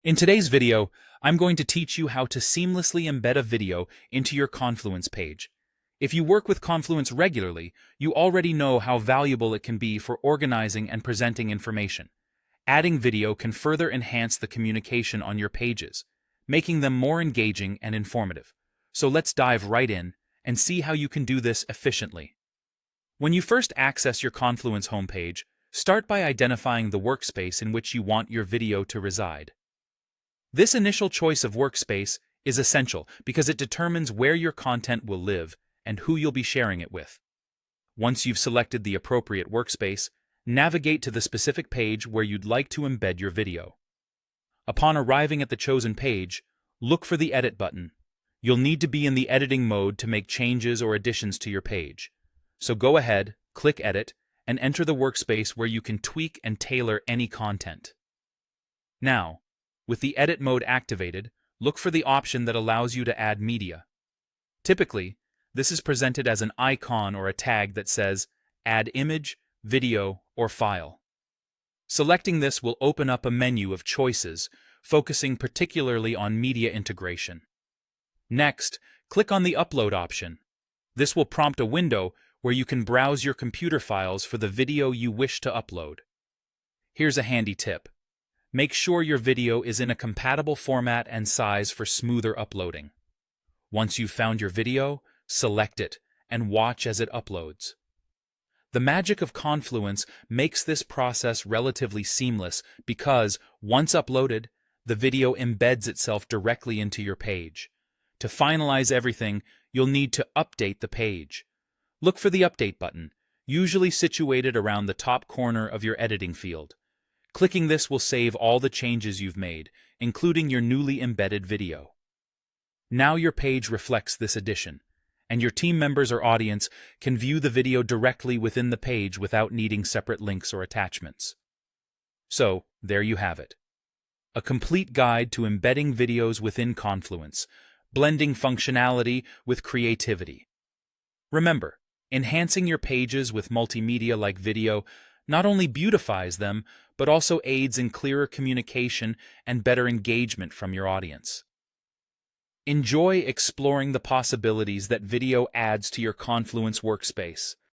In today's video, I'm going to teach you how to seamlessly embed a video into your Confluence page. If you work with Confluence regularly, you already know how valuable it can be for organizing and presenting information. Adding video can further enhance the communication on your pages, making them more engaging and informative. So let's dive right in and see how you can do this efficiently. When you first access your Confluence homepage, start by identifying the workspace in which you want your video to reside. This initial choice of workspace is essential because it determines where your content will live and who you'll be sharing it with. Once you've selected the appropriate workspace, navigate to the specific page where you'd like to embed your video. Upon arriving at the chosen page, look for the Edit button. You'll need to be in the editing mode to make changes or additions to your page. So go ahead, click Edit, and enter the workspace where you can tweak and tailor any content. Now, with the edit mode activated, look for the option that allows you to add media. Typically, this is presented as an icon or a tag that says Add Image, Video, or File. Selecting this will open up a menu of choices, focusing particularly on media integration. Next, click on the Upload option. This will prompt a window where you can browse your computer files for the video you wish to upload. Here's a handy tip. Make sure your video is in a compatible format and size for smoother uploading. Once you've found your video, select it and watch as it uploads. The magic of Confluence makes this process relatively seamless because, once uploaded, the video embeds itself directly into your page. To finalize everything, you'll need to update the page. Look for the Update button, usually situated around the top corner of your editing field. Clicking this will save all the changes you've made, including your newly embedded video. Now your page reflects this addition, and your team members or audience can view the video directly within the page without needing separate links or attachments. So, there you have it. A complete guide to embedding videos within Confluence, blending functionality with creativity. Remember, enhancing your pages with multimedia like video not only beautifies them, but also aids in clearer communication and better engagement from your audience. Enjoy exploring the possibilities that video adds to your Confluence workspace.